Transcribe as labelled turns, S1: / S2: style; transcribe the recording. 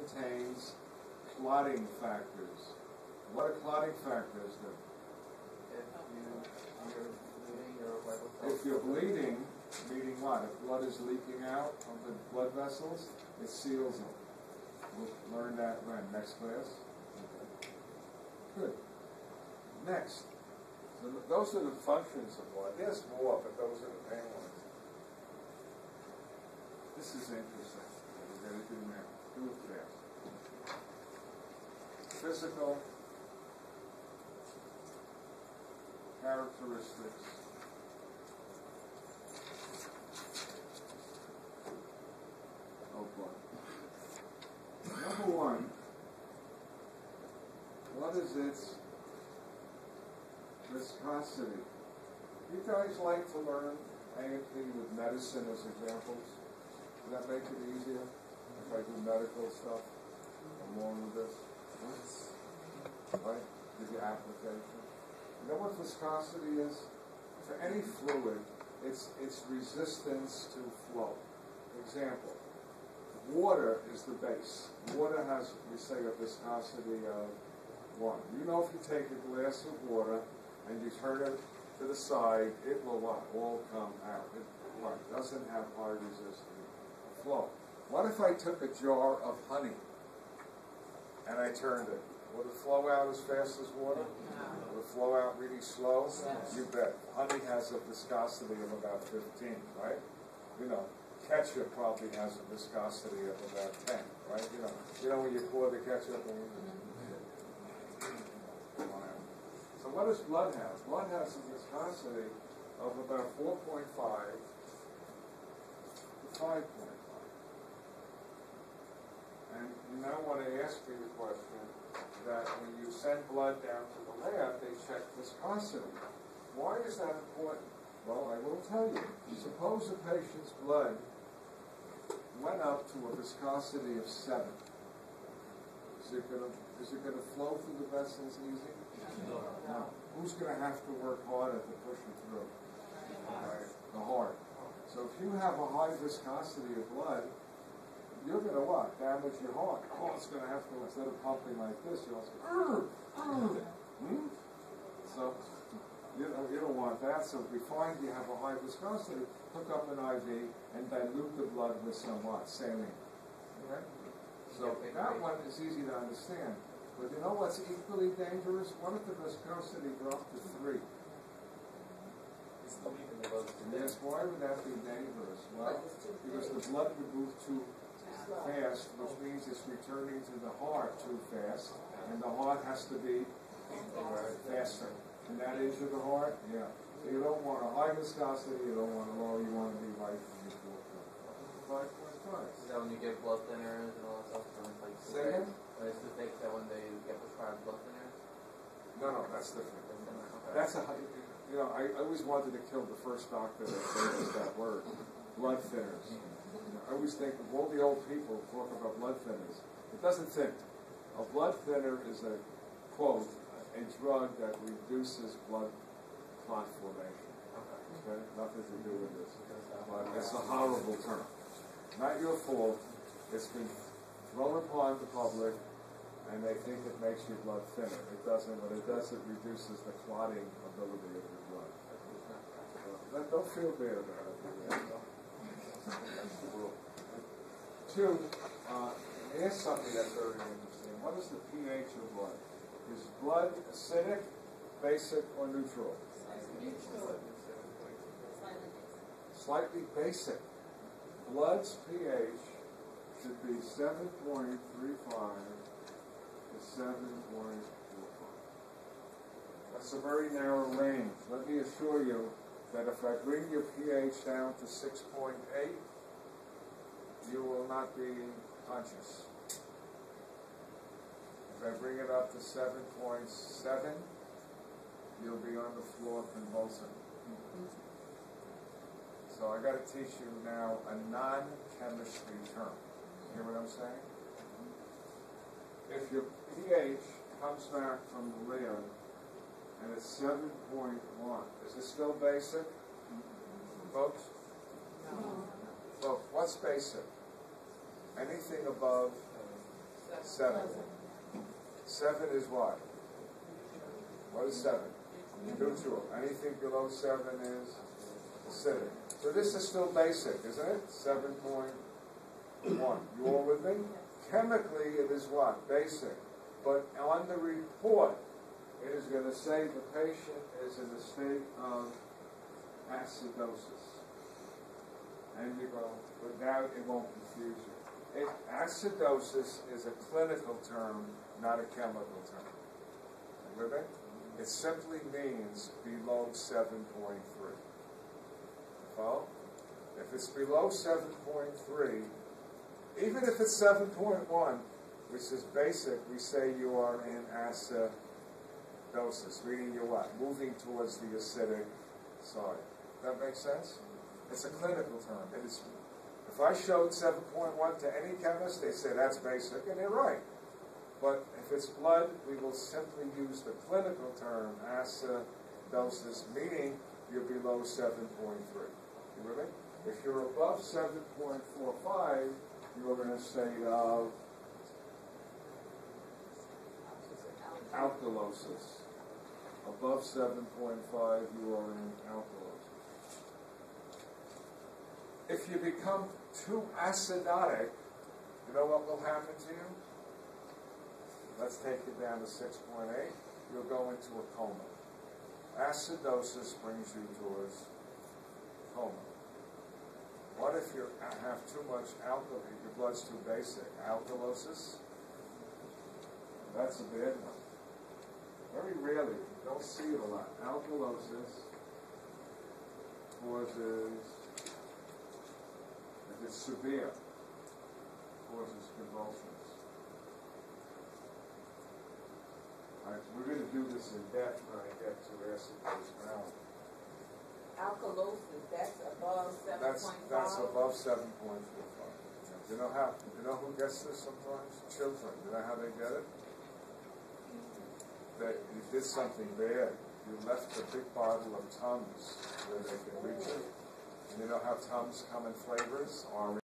S1: contains clotting factors. What do clotting factors do? If you're bleeding, meaning what? If blood is leaking out of the blood vessels, it seals them. We'll learn that when? Next class? Okay. Good. Next. So those are the functions of blood. There's more, but those are the main ones. This is interesting. We're going to do now. Do it fast. Physical characteristics of blood. Number one, what is its viscosity? You guys like to learn A&P with medicine as examples? Does that make it easier if I do medical stuff along with this? Right? Give you application. You know what viscosity is? For any fluid, it's resistance to flow. Example, water is the base. Water has, we say, a viscosity of 1. You know, if you take a glass of water and you turn it to the side, it will what? All come out. It doesn't have high resistance to flow. What if I took a jar of honey and I turned it? Would it flow out as fast as water? No. Would it flow out really slow? Yes. You bet. Honey has a viscosity of about 15, right? You know, ketchup probably has a viscosity of about 10, right? You know when you pour the ketchup in. So what does blood have? Blood has a viscosity of about 4.5 to 5.5. And you now want to ask me the question that when you send blood down to the lab, they check viscosity. Why is that important? Well, I will tell you. Suppose a patient's blood went up to a viscosity of 7. Is it going to flow through the vessels easy? No. Who's going to have to work harder to push it through? Right. The heart. So if you have a high viscosity of blood, you're going to what? Damage your heart. Oh, it's going to have to, instead of pumping like this, you'll have to, So, you don't want that. So if we find you have a high viscosity, hook up an IV and dilute the blood with some what? Saline. Okay? So that one is easy to understand. But you know what's equally dangerous? What if the viscosity dropped to 3? Yes, why would that be dangerous? Well, because the blood would move too fast, which means it's returning to the heart too fast, and the heart has to be faster. Can that injure the heart? Yeah. So you don't want a high viscosity, you don't want a low, you want to be right from your 5.5.
S2: Is that when you get blood thinners and all that stuff? Like
S1: Second?
S2: It's the thing that when they get prescribed blood thinners?
S1: No, that's different.
S2: Okay.
S1: That's a, I always wanted to kill the first doctor that gave us that word, blood thinners. I always think of all the old people talk about blood thinners. It doesn't thin. A blood thinner is a, quote, a drug that reduces blood clot formation. Okay? Nothing to do with this. But it's a horrible term. Not your fault. It's been thrown upon the public, and they think it makes your blood thinner. It doesn't. What it does, it reduces the clotting ability of your blood. So don't feel bad about it. Two, here's something that's very interesting. What is the pH of blood? Is blood acidic, basic, or neutral? Slightly basic. Blood's pH should be 7.35 to 7.45. That's a very narrow range. Let me assure you that if I bring your pH down to 6.8, you will not be conscious. If I bring it up to 7.7, you'll be on the floor convulsing. So I got to teach you now a non-chemistry term. You hear what I'm saying? If your pH comes back from the lab and it's 7.1, is it still basic? Folks?
S3: No.
S1: Look, what's basic? Anything above 7. 7 is what? What is 7? Neutral. Anything below 7 is acidic. So this is still basic, isn't it? 7.1. You all with me? Chemically, it is what? Basic. But on the report, it is going to say the patient is in a state of acidosis. And you go, but now it won't confuse you. Acidosis is a clinical term, not a chemical term. You with me? It simply means below 7.3. Follow? If it's below 7.3, even if it's 7.1, which is basic, we say you are in acidosis, meaning you're what? Moving towards the acidic side. That makes sense? It's a clinical term. It is. If I showed 7.1 to any chemist, they say that's basic, and they're right. But if it's blood, we will simply use the clinical term acidosis, meaning you're below 7.3. You with me? If you're above 7.45, you're going to say alkalosis. Above 7.5, you are in alkalosis. If you become too acidotic, you know what will happen to you? Let's take it down to 6.8. You'll go into a coma. Acidosis brings you towards coma. What if you have too much alcohol? Your blood's too basic. Alkalosis? That's a bad one. Very rarely. You don't see it a lot. Alkalosis causes, if it's severe, causes convulsions. All right, we're going to do this in depth when I get to acid-base ground.
S3: Alkalosis, that's above 7.5?
S1: That's above 7.45. You know who gets this sometimes? Children. You know how they get it? You did something bad. You left a big bottle of Tums where they can reach it. And you know how Tums come in flavors? Orange.